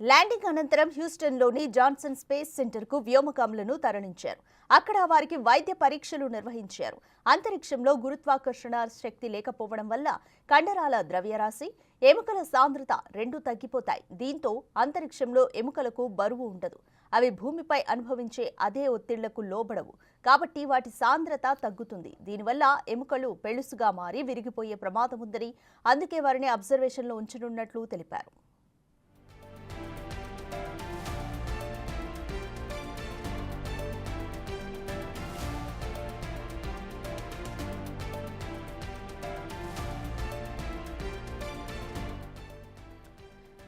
Landing అనంతరం హ్యూస్టన్లోని Johnson space సెంటర్కు వ్యోమగాములను తరలించారు. అక్కడ వారికి వైద్య పరీక్షలు నిర్వహించారు. అంతరిక్షంలో గురుత్వాకర్షణ శక్తి లేకపోవడం వల్ల కండరాల ద్రవ్యరాశి, ఎముకల సాంద్రత రెండూ తగ్గిపోతాయి. దీంతో అంతరిక్షంలో ఎముకలకు బరువు ఉండదు. అవి భూమిపై అనుభవించే అదే ఒత్తిళ్లకు లోబడవు. కాబట్టి వాటి సాంద్రత తగ్గుతుంది. దీనివల్ల ఎముకలు పెళుసుగా మారి విరిగిపోయే ప్రమాదం ఉందని, అందుకే వారిని అబ్జర్వేషన్లో ఉంచనున్నట్లు తెలిపారు.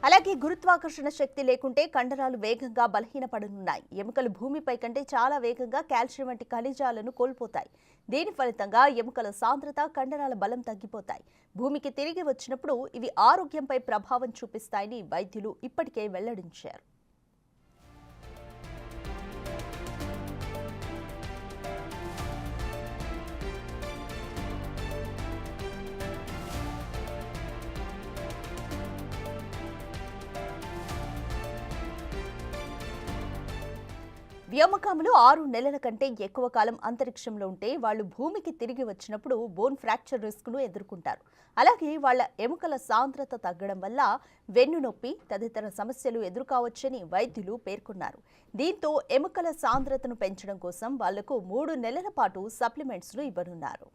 అలాగే గురుత్వాకర్షణ శక్తి లేకుంటే కండరాలు వేగంగా బలహీనపడనున్నాయి. ఎముకలు భూమిపై కంటే చాలా వేగంగా కాల్షియం వంటి ఖనిజాలను కోల్పోతాయి. దీని ఫలితంగా ఎముకల సాంద్రత, కండరాల బలం తగ్గిపోతాయి. భూమికి తిరిగి వచ్చినప్పుడు ఇవి ఆరోగ్యంపై ప్రభావం చూపిస్తాయని వైద్యులు ఇప్పటికే వెల్లడించారు. వ్యోమగాములు 6 నెలల కంటే ఎక్కువ కాలం అంతరిక్షంలో ఉంటే వాళ్లు భూమికి తిరిగి వచ్చినప్పుడు బోన్ ఫ్రాక్చర్ రిస్క్ను ఎదుర్కొంటారు. అలాగే వాళ్ల ఎముకల సాంద్రత తగ్గడం వల్ల వెన్ను నొప్పి తదితర సమస్యలు ఎదుర్కోవచ్చని వైద్యులు పేర్కొన్నారు. దీంతో ఎముకల సాంద్రతను పెంచడం కోసం వాళ్లకు 3 నెలల పాటు సప్లిమెంట్స్ను ఇవ్వనున్నారు.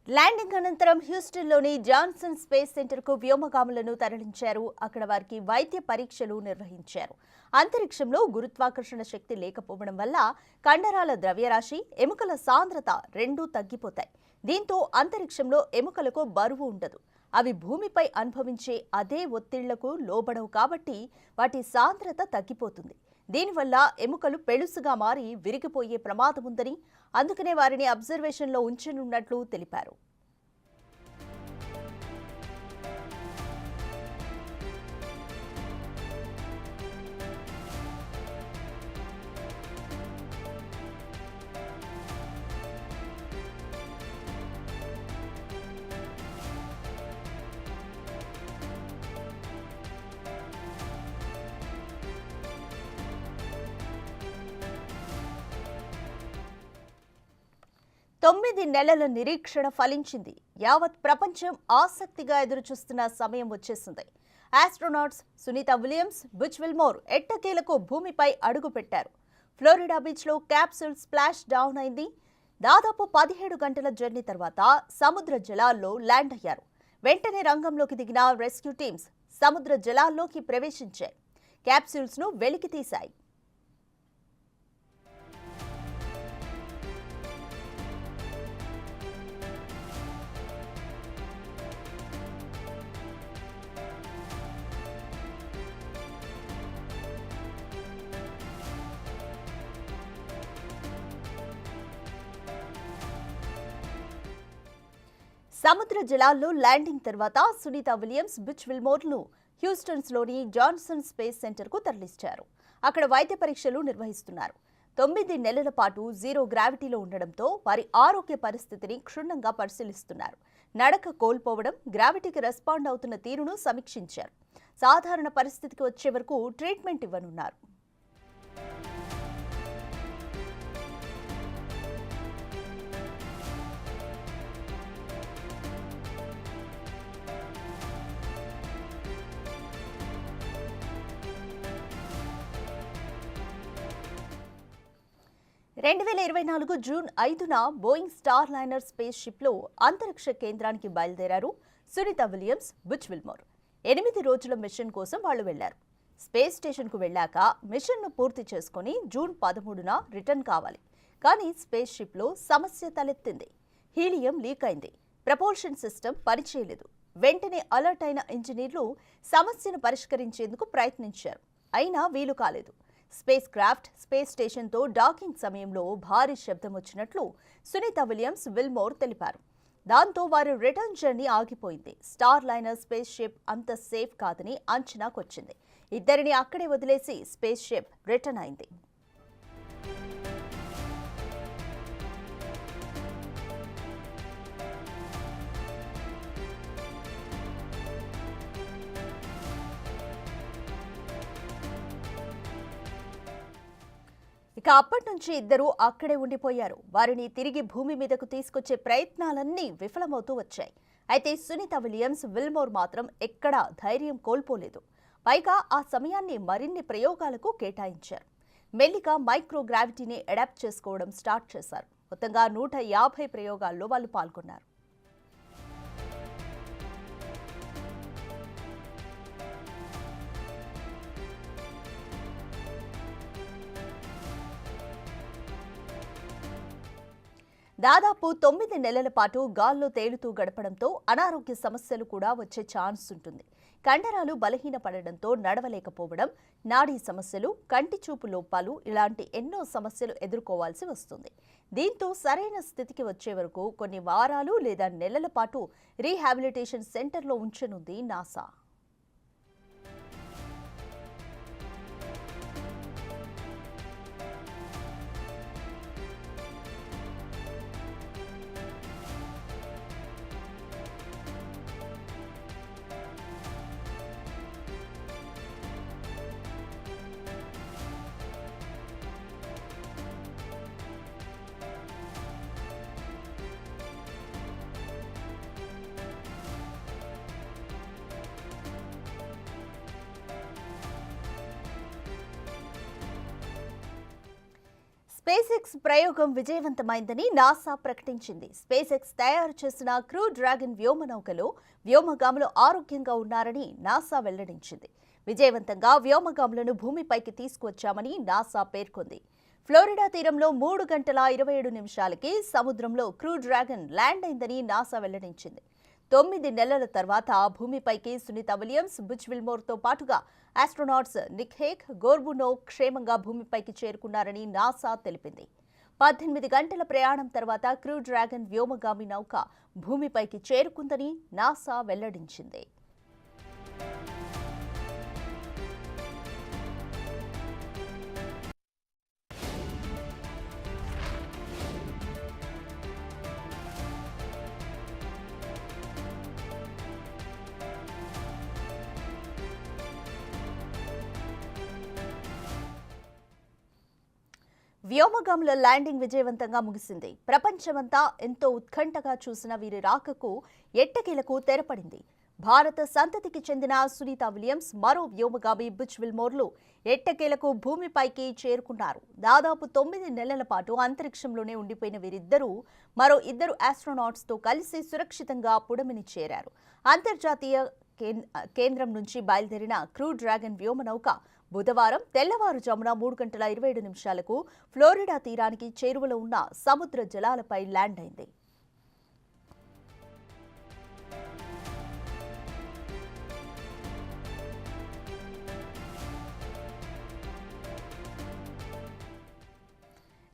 ల్యాండింగ్ అనంతరం హ్యూస్టన్లోని జాన్సన్ స్పేస్ సెంటర్కు వ్యోమగాములను తరలించారు. అక్కడ వారికి వైద్య పరీక్షలు నిర్వహించారు. అంతరిక్షంలో గురుత్వాకర్షణ శక్తి లేకపోవడం వల్ల కండరాల ద్రవ్యరాశి, ఎముకల సాంద్రత రెండూ తగ్గిపోతాయి. దీంతో అంతరిక్షంలో ఎముకలకు బరువు ఉండదు. అవి భూమిపై అనుభవించే అదే ఒత్తిళ్లకు లోబడవు. కాబట్టి వాటి సాంద్రత తగ్గిపోతుంది. దీనివల్ల ఎముకలు పెళుసుగా మారి విరిగిపోయే ప్రమాదం ఉందని, అందుకనే వారిని అబ్జర్వేషన్లో ఉంచనున్నట్లు తెలిపారు. తొమ్మిది నెలల నిరీక్షణ ఫలించింది. యావత్ ప్రపంచం ఆసక్తిగా ఎదురుచూస్తున్న సమయం వచ్చేసింది. Astronauts Sunita Williams, Butch Wilmore ఎట్టకేలకు భూమిపై అడుగుపెట్టారు. ఫ్లోరిడా బీచ్లో క్యాప్సూల్ స్ప్లాష్ డౌన్ అయింది. దాదాపు 17 గంటల జర్నీ తర్వాత సముద్ర జలాల్లో ల్యాండ్ అయ్యారు. వెంటనే రంగంలోకి దిగిన రెస్క్యూ టీమ్స్ సముద్ర జలాల్లోకి ప్రవేశించాయి. క్యాప్సూల్స్ను వెలికి తీశాయి. సముద్ర జలాల్లో ల్యాండింగ్ తర్వాత సునీత విలియమ్స్, బుచ్ విల్మోర్ను హ్యూస్టన్స్లోని జాన్సన్ స్పేస్ సెంటర్కు తరలించారు. అక్కడ వైద్య పరీక్షలు నిర్వహిస్తున్నారు. 9 నెలల పాటు జీరో గ్రావిటీలో ఉండడంతో వారి ఆరోగ్య పరిస్థితిని క్షుణ్ణంగా పరిశీలిస్తున్నారు. నడక కోల్పోవడం, గ్రావిటీకి రెస్పాండ్ అవుతున్న తీరును సమీక్షించారు. సాధారణ పరిస్థితికి వచ్చే వరకు ట్రీట్మెంట్ ఇవ్వనున్నారు. జూన్ 5న బోయింగ్ స్టార్ లైనర్ స్పేస్ షిప్లో అంతరిక్ష కేంద్రానికి బయలుదేరారు సునీత విలియమ్స్, బుచ్ విల్మోర్. 8 రోజుల మిషన్ కోసం వాళ్లు వెళ్లారు. స్పేస్ స్టేషన్కు వెళ్ళాక మిషన్ను పూర్తి చేసుకుని జూన్ 13న రిటర్న్ కావాలి. కానీ స్పేస్ షిప్లో సమస్య తలెత్తింది. హీలియం లీక్ అయింది. ప్రపోల్షన్ సిస్టమ్ పనిచేయలేదు. వెంటనే అలర్ట్ అయిన ఇంజనీర్లు సమస్యను పరిష్కరించేందుకు ప్రయత్నించారు. అయినా వీలు కాలేదు. స్పేస్ క్రాఫ్ట్ స్పేస్ స్టేషన్తో డాకింగ్ సమయంలో భారీ శబ్దం వచ్చినట్లు సునీత విలియమ్స్ విల్మోర్ తెలిపారు. దాంతో వారి రిటర్న్ జర్నీ ఆగిపోయింది. స్టార్ లైనర్ స్పేస్ షిప్ అంత సేఫ్ కాదని అంచనాకొచ్చింది. ఇద్దరిని అక్కడే వదిలేసి స్పేస్ షిప్ రిటర్న్ అయింది. ఇక అప్పటి నుంచి ఇద్దరు అక్కడే ఉండిపోయారు. వారిని తిరిగి భూమి మీదకు తీసుకొచ్చే ప్రయత్నాలన్నీ విఫలమవుతూ వచ్చాయి. అయితే సునీత విలియమ్స్ విల్మోర్ మాత్రం ఎక్కడా ధైర్యం కోల్పోలేదు. పైగా ఆ సమయాన్ని మరిన్ని ప్రయోగాలకు కేటాయించారు. మెల్లిగా మైక్రోగ్రావిటీని అడాప్ట్ చేసుకోవడం స్టార్ట్ చేశారు. మొత్తంగా 150 ప్రయోగాల్లో వాళ్ళు పాల్గొన్నారు. దాదాపు 9 నెలల పాటు గాల్లో తేలుతూ గడపడంతో అనారోగ్య సమస్యలు కూడా వచ్చే ఛాన్స్ ఉంటుంది. కండరాలు బలహీనపడడంతో నడవలేకపోవడం, నాడీ సమస్యలు, కంటి చూపు లోపాలు ఇలాంటి ఎన్నో సమస్యలు ఎదుర్కోవాల్సి వస్తుంది. దీంతో సరైన స్థితికి వచ్చే వరకు కొన్ని వారాలు లేదా నెలల పాటు రీహాబిలిటేషన్ సెంటర్లో ఉంచనుంది నాసా. స్పేస్ ఎక్స్ ప్రయోగం విజయవంతమైందని నాసా ప్రకటించింది. స్పేస్ ఎక్స్ తయారు చేసిన క్రూ డ్రాగన్ వ్యోమనౌకలో వ్యోమగాములు ఆరోగ్యంగా ఉన్నారని నాసా వెల్లడించింది. విజయవంతంగా వ్యోమగాములను భూమిపైకి తీసుకువచ్చామని నాసా పేర్కొంది. ఫ్లోరిడా తీరంలో 3 గంటల 27 నిమిషాలకి సముద్రంలో క్రూ డ్రాగన్ ల్యాండ్ అయిందని నాసా వెల్లడించింది. 9 నెలల తర్వాత భూమిపైకి సునీత విలియమ్స్, బుచ్ విల్మోర్తో పాటుగా ఆస్ట్రోనాట్స్ నిక్ హేక్, గోర్బునో క్షేమంగా భూమిపైకి చేరుకున్నారని నాసా తెలిపింది. 18 గంటల ప్రయాణం తర్వాత క్రూ డ్రాగన్ వ్యోమగామి నౌక భూమిపైకి చేరుకుందని నాసా వెల్లడించింది. వ్యోమగాముల ల్యాండింగ్ విజయవంతంగా ముగిసింది. ప్రపంచమంతా ఎంతో ఉత్కంఠగా చూసిన వీరి రాకకు ఎట్టకేలకు తెరపడింది. భారత సంతతికి చెందిన సునీత విలియమ్స్, మరో వ్యోమగామి బుచ్ విల్మోర్లు ఎట్టకేలకు భూమిపైకి చేరుకున్నారు. దాదాపు 9 నెలల పాటు అంతరిక్షంలోనే ఉండిపోయిన వీరిద్దరూ మరో 2 ఆస్ట్రోనాట్స్తో కలిసి సురక్షితంగా పుడమిని చేరారు. అంతర్జాతీయ కేంద్రం నుంచి బయలుదేరిన క్రూ డ్రాగన్ వ్యోమనౌక బుధవారం తెల్లవారుజామున 3 గంటల 27 నిమిషాలకు ఫ్లోరిడా తీరానికి చేరువలో ఉన్న సముద్ర జలాలపై ల్యాండ్ అయింది.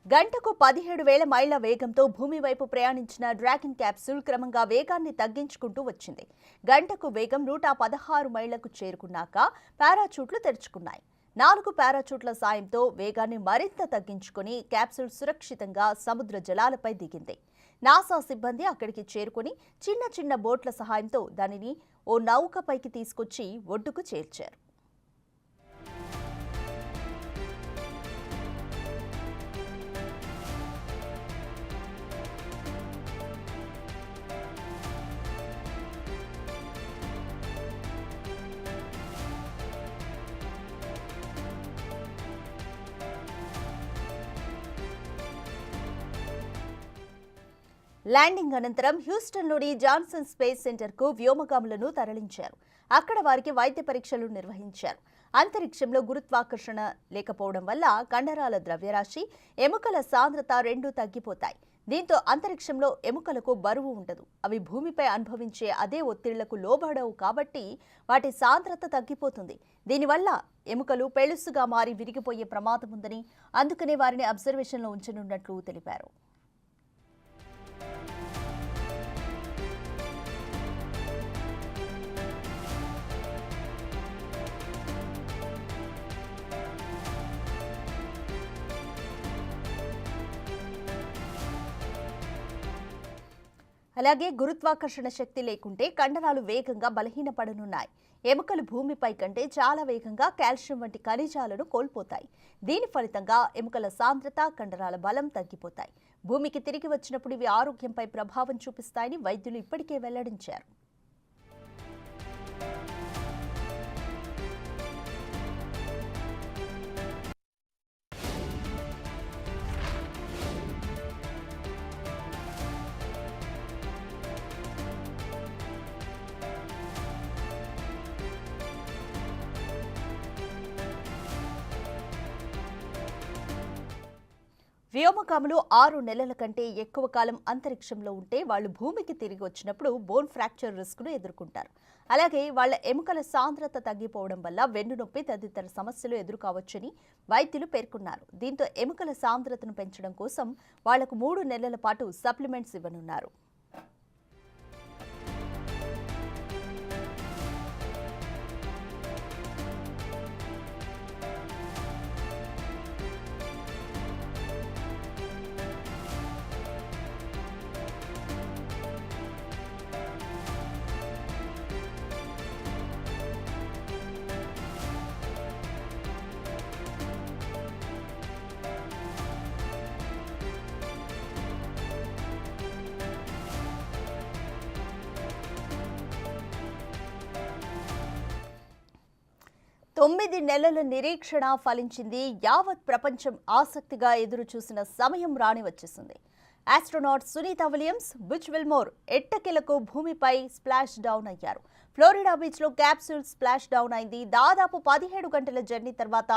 గంటకు 17,000 మైళ్ల వేగంతో భూమి వైపు ప్రయాణించిన డ్రాగన్ క్యాప్సూల్ క్రమంగా వేగాన్ని తగ్గించుకుంటూ వచ్చింది. గంటకు వేగం 116 మైళ్లకు చేరుకున్నాక పారాచూట్లు తెరుచుకున్నాయి. 4 పారాచూట్ల సాయంతో వేగాన్ని మరింత తగ్గించుకుని క్యాప్సూల్ సురక్షితంగా సముద్ర జలాలపై దిగింది. నాసా సిబ్బంది అక్కడికి చేరుకుని చిన్న చిన్న బోట్ల సహాయంతో దానిని ఓ నౌకపైకి తీసుకొచ్చి ఒడ్డుకు చేర్చారు. ల్యాండింగ్ అనంతరం హ్యూస్టన్లోని జాన్సన్ స్పేస్ సెంటర్కు వ్యోమగాములను తరలించారు. అక్కడ వారికి వైద్య పరీక్షలు నిర్వహించారు. అంతరిక్షంలో గురుత్వాకర్షణ లేకపోవడం వల్ల కండరాల ద్రవ్యరాశి, ఎముకల సాంద్రత రెండూ తగ్గిపోతాయి. దీంతో అంతరిక్షంలో ఎముకలకు బరువు ఉండదు. అవి భూమిపై అనుభవించే అదే ఒత్తిళ్లకు లోబడవు కాబట్టి వాటి సాంద్రత తగ్గిపోతుంది. దీనివల్ల ఎముకలు పెళుసుగా మారి విరిగిపోయే ప్రమాదం ఉందని, అందుకనే వారిని అబ్జర్వేషన్లో ఉంచనున్నట్లు తెలిపారు. అలాగే గురుత్వాకర్షణ శక్తి లేకుంటే కండరాలు వేగంగా బలహీనపడనున్నాయి. ఎముకలు భూమిపై కంటే చాలా వేగంగా కాల్షియం వంటి ఖనిజాలను కోల్పోతాయి. దీని ఫలితంగా ఎముకల సాంద్రత, కండరాల బలం తగ్గిపోతాయి. భూమికి తిరిగి వచ్చినప్పుడు ఇవి ఆరోగ్యంపై ప్రభావం చూపిస్తాయని వైద్యులు ఇప్పటికే వెల్లడించారు. వ్యోమగాములు 6 నెలల కంటే ఎక్కువ కాలం అంతరిక్షంలో ఉంటే వాళ్ళు భూమికి తిరిగి వచ్చినప్పుడు బోన్ ఫ్రాక్చర్ రిస్క్ను ఎదుర్కొంటారు. అలాగే వాళ్ల ఎముకల సాంద్రత తగ్గిపోవడం వల్ల వెన్నునొప్పి తదితర సమస్యలు ఎదుర్కోవచ్చని వైద్యులు పేర్కొన్నారు. దీంతో ఎముకల సాంద్రతను పెంచడం కోసం వాళ్లకు 3 నెలల పాటు సప్లిమెంట్స్ ఇవ్వనున్నారు. తొమ్మిది నెలల నిరీక్షణ ఫలించింది. యావత్ ప్రపంచం ఆసక్తిగా ఎదురు చూసిన సమయం రాని వచ్చేసింది. Astronaut Sunita Williams, Butch Wilmore ఎట్టకేలకు భూమిపై స్ప్లాష్ డౌన్ అయ్యారు. ఫ్లోరిడా బీచ్లో క్యాప్సూల్ స్ప్లాష్ డౌన్ అయింది. దాదాపు 17 గంటల జర్నీ తర్వాత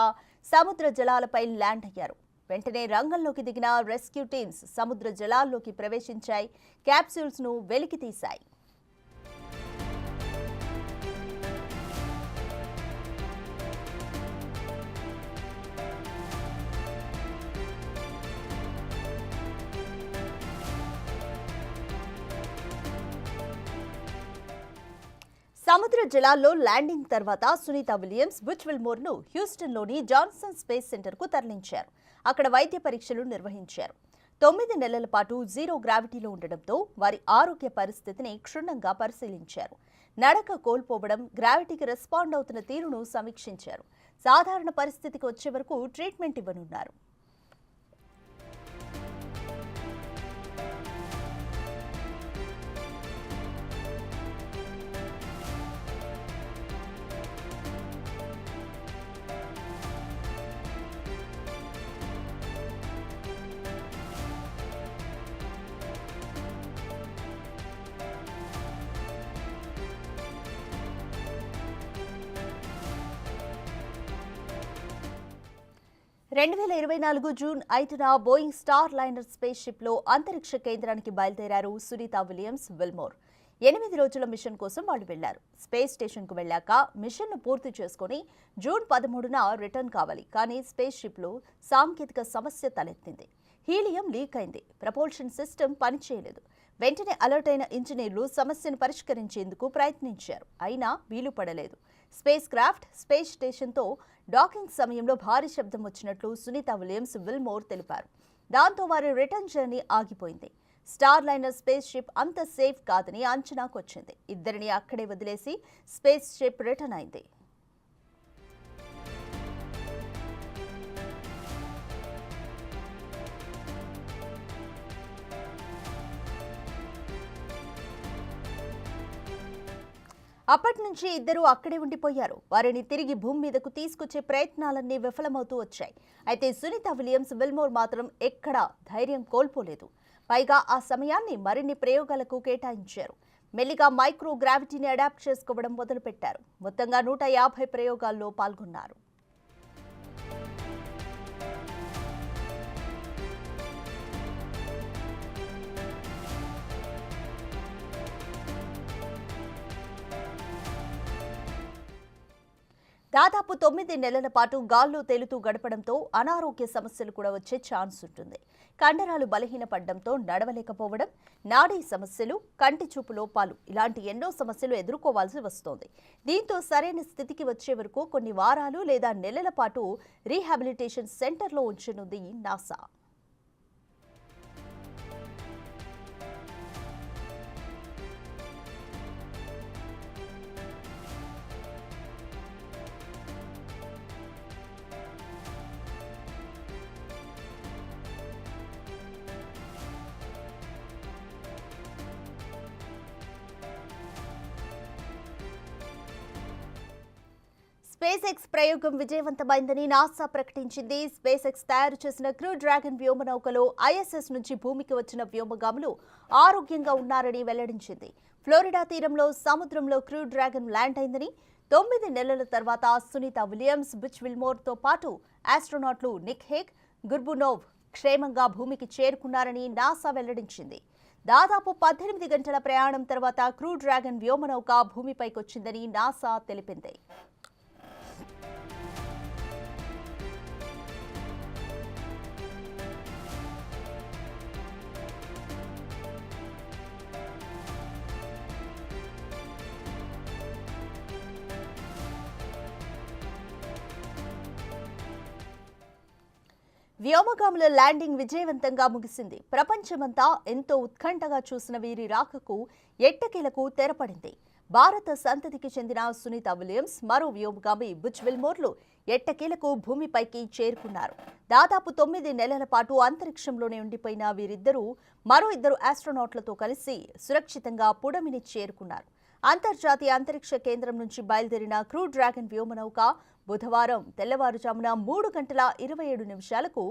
సముద్ర జలాలపై ల్యాండ్ అయ్యారు. వెంటనే రంగంలోకి దిగిన రెస్క్యూ టీమ్స్ సముద్ర జలాల్లోకి ప్రవేశించాయి. క్యాప్సూల్స్ను వెలికి తీశాయి. సముద్ర జలాల్లో ల్యాండింగ్ తర్వాత సునీత విలియమ్స్, బుచ్ విల్మోర్ను హ్యూస్టన్లోని జాన్సన్ స్పేస్ సెంటర్కు తరలించారు. అక్కడ వైద్య పరీక్షలు నిర్వహించారు. 9 నెలల పాటు జీరో గ్రావిటీలో ఉండడంతో వారి ఆరోగ్య పరిస్థితిని క్షుణ్ణంగా పరిశీలించారు. నడక కోల్పోవడం, గ్రావిటీకి రెస్పాండ్ అవుతున్న తీరును సమీక్షించారు. సాధారణ పరిస్థితికి వచ్చే వరకు ట్రీట్మెంట్ ఇవ్వనున్నారు. జూన్ 5న బోయింగ్ స్టార్ లైనర్ స్పేస్ షిప్లో అంతరిక్ష కేంద్రానికి బయలుదేరారు సునీత విలియమ్స్, విల్మోర్. 8 రోజుల మిషన్ కోసం వాళ్ళు వెళ్లారు. స్పేస్ స్టేషన్కు వెళ్లాక మిషన్ను పూర్తి చేసుకుని జూన్ 13న రిటర్న్ కావాలి. కానీ స్పేస్ షిప్లో సాంకేతిక సమస్య తలెత్తింది. హీలియం లీక్ అయింది. ప్రపోల్షన్ సిస్టమ్ పనిచేయలేదు. వెంటనే అలర్ట్ అయిన ఇంజనీర్లు సమస్యను పరిష్కరించేందుకు ప్రయత్నించారు. అయినా వీలు పడలేదు. స్పేస్ క్రాఫ్ట్ స్పేస్ స్టేషన్తో డాకింగ్ సమయంలో భారీ శబ్దం వచ్చినట్లు సునీత విలియమ్స్, విల్మోర్ తెలిపారు. దాంతో వారి రిటర్న్ జర్నీ ఆగిపోయింది. స్టార్ లైనర్ స్పేస్ షిప్ అంత సేఫ్ కాదని అంచనాకు వచ్చింది. ఇద్దరిని అక్కడే వదిలేసి స్పేస్ షిప్ రిటర్న్ అయింది. అప్పటి నుంచి ఇద్దరూ అక్కడే ఉండిపోయారు. వారిని తిరిగి భూమి మీదకు తీసుకొచ్చే ప్రయత్నాలన్నీ విఫలమవుతూ వచ్చాయి. అయితే సునీత విలియమ్స్, విల్మోర్ మాత్రం ఎక్కడా ధైర్యం కోల్పోలేదు. పైగా ఆ సమయాన్ని మరిన్ని ప్రయోగాలకు కేటాయించారు. మెల్లిగా మైక్రో గ్రావిటీని అడాప్ట్ చేసుకోవడం మొదలుపెట్టారు. మొత్తంగా 150 ప్రయోగాల్లో పాల్గొన్నారు. దాదాపు 9 నెలల పాటు గాల్లో తేలుతూ గడపడంతో అనారోగ్య సమస్యలు కూడా వచ్చే ఛాన్స్ ఉంటుంది. కండరాలు బలహీనపడడంతో నడవలేకపోవడం, నాడీ సమస్యలు, కంటి చూపు లోపాలు ఇలాంటి ఎన్నో సమస్యలు ఎదుర్కోవాల్సి వస్తోంది. దీంతో సరైన స్థితికి వచ్చే వరకు కొన్ని వారాలు లేదా నెలల పాటు రీహాబిలిటేషన్ సెంటర్లో ఉంచనుంది నాసా. స్పేస్ ఎక్స్ ప్రయోగం విజయవంతమైందని నాసా ప్రకటించింది. స్పేస్ ఎక్స్ తయారు చేసిన క్రూ డ్రాగన్ వ్యోమనౌకలో ఐఎస్ఎస్ నుంచి భూమికి వచ్చిన వ్యోమగాములు ఆరోగ్యంగా ఉన్నారని వెల్లడించింది. ఫ్లోరిడా తీరంలో సముద్రంలో క్రూ డ్రాగన్ ల్యాండ్ అయిందని, 9 నెలల తర్వాత సునీత విలియమ్స్, బుచ్ విల్మోర్తో పాటు ఆస్ట్రోనాట్లు నిక్ హేగ్, గుర్బునోవ్ క్షేమంగా భూమికి చేరుకున్నారని నాసా వెల్లడించింది. దాదాపు 18 గంటల ప్రయాణం తర్వాత క్రూ డ్రాగన్ వ్యోమనౌక భూమిపైకొచ్చిందని నాసా తెలిపింది. వ్యోమగాముల ల్యాండింగ్ విజయవంతంగా ముగిసింది. ప్రపంచమంతా ఎంతో ఉత్కంఠగా చూసిన వీరి రాకకు ఎట్టకేలకు తెరపడింది. భారత సంతతికి చెందిన సునీత విలియమ్స్, మరో వ్యోమగామి బుచ్ విల్మోర్లు ఎట్టకేలకు భూమిపైకి చేరుకున్నారు. దాదాపు 9 నెలల పాటు అంతరిక్షంలోనే ఉండిపోయిన వీరిద్దరూ మరో 2 ఆస్ట్రోనాట్లతో కలిసి సురక్షితంగా పుడమిని చేరుకున్నారు. అంతర్జాతీయ అంతరిక్ష కేంద్రం నుంచి బయలుదేరిన క్రూ డ్రాగన్ వ్యోమనౌక బుధవారం తెల్లవారుజామున 3 గంటల 27 నిమిషాలకు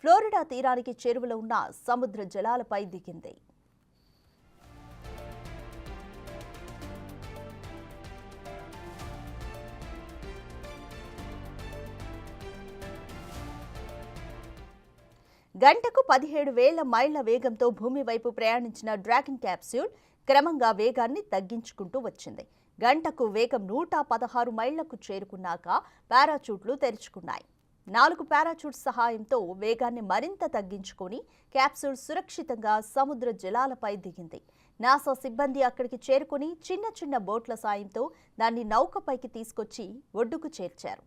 ఫ్లోరిడా తీరానికి చేరువలో ఉన్న సముద్ర జలాలపై దిగింది. గంటకు 17,000 మైళ్ల వేగంతో భూమి వైపు ప్రయాణించిన డ్రాగన్ క్యాప్సూల్ క్రమంగా వేగాన్ని తగ్గించుకుంటూ వచ్చింది. గంటకు వేగం 116 మైళ్లకు చేరుకున్నాక పారాచూట్లు తెరుచుకున్నాయి. 4 పారాచూట్ సహాయంతో వేగాన్ని మరింత తగ్గించుకొని క్యాప్సూల్ సురక్షితంగా సముద్ర జలాలపై దిగింది. నాసా సిబ్బంది అక్కడికి చేరుకుని చిన్న చిన్న బోట్ల సాయంతో దాన్ని నౌకపైకి తీసుకొచ్చి ఒడ్డుకు చేర్చారు.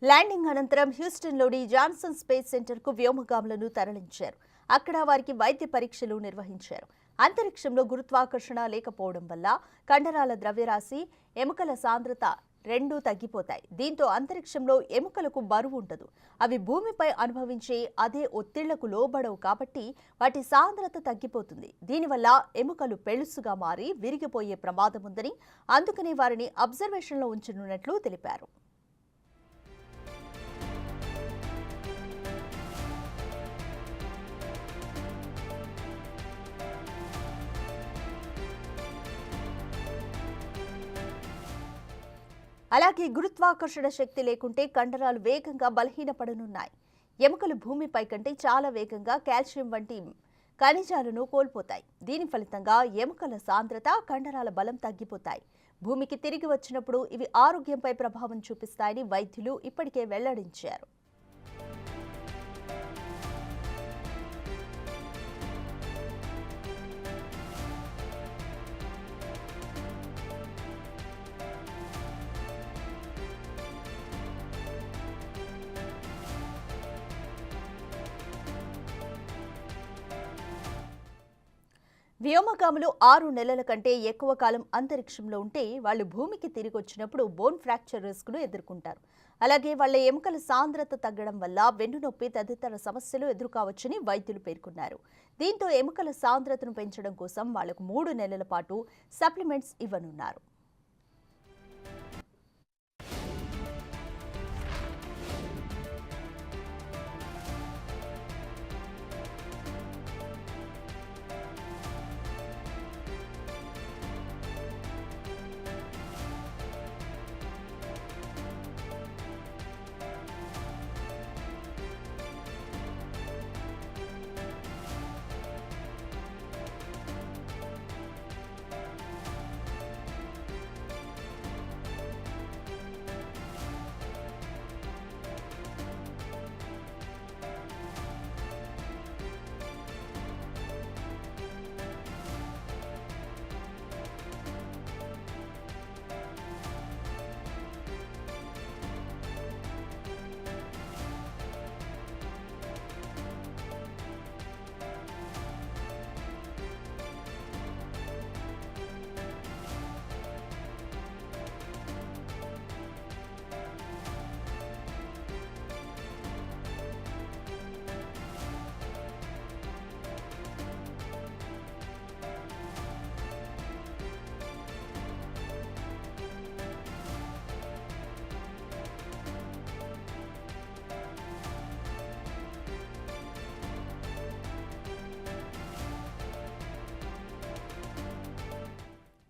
ల్యాండింగ్ అనంతరం హ్యూస్టన్లోని జాన్సన్ స్పేస్ సెంటర్కు వ్యోమగాములను తరలించారు. అక్కడ వారికి వైద్య పరీక్షలు నిర్వహించారు. అంతరిక్షంలో గురుత్వాకర్షణ లేకపోవడం వల్ల కండరాల ద్రవ్యరాశి, ఎముకల సాంద్రత రెండూ తగ్గిపోతాయి. దీంతో అంతరిక్షంలో ఎముకలకు బరువు ఉండదు. అవి భూమిపై అనుభవించే అదే ఒత్తిళ్లకు లోబడవు కాబట్టి వాటి సాంద్రత తగ్గిపోతుంది. దీనివల్ల ఎముకలు పెళుసుగా మారి విరిగిపోయే ప్రమాదం ఉందని, అందుకని వారిని అబ్జర్వేషన్లో ఉంచనున్నట్లు తెలిపారు. అలాగే గురుత్వాకర్షణ శక్తి లేకుంటే కండరాలు వేగంగా బలహీనపడనున్నాయి. ఎముకలు భూమిపై కంటే చాలా వేగంగా కాల్షియం వంటి ఖనిజాలను కోల్పోతాయి. దీని ఫలితంగా ఎముకల సాంద్రత, కండరాల బలం తగ్గిపోతాయి. భూమికి తిరిగి వచ్చినప్పుడు ఇవి ఆరోగ్యంపై ప్రభావం చూపిస్తాయని వైద్యులు ఇప్పటికే వెల్లడించారు. వ్యోమగాములు 6 నెలల కంటే ఎక్కువ కాలం అంతరిక్షంలో ఉంటే వాళ్ళు భూమికి తిరిగి వచ్చినప్పుడు బోన్ ఫ్రాక్చర్ రిస్క్ను ఎదుర్కొంటారు. అలాగే వాళ్ళ ఎముకల సాంద్రత తగ్గడం వల్ల వెన్నునొప్పి తదితర సమస్యలు ఎదుర్కోవచ్చని వైద్యులు పేర్కొన్నారు. దీంతో ఎముకల సాంద్రతను పెంచడం కోసం వాళ్లకు 3 నెలల పాటు సప్లిమెంట్స్ ఇవ్వనున్నారు.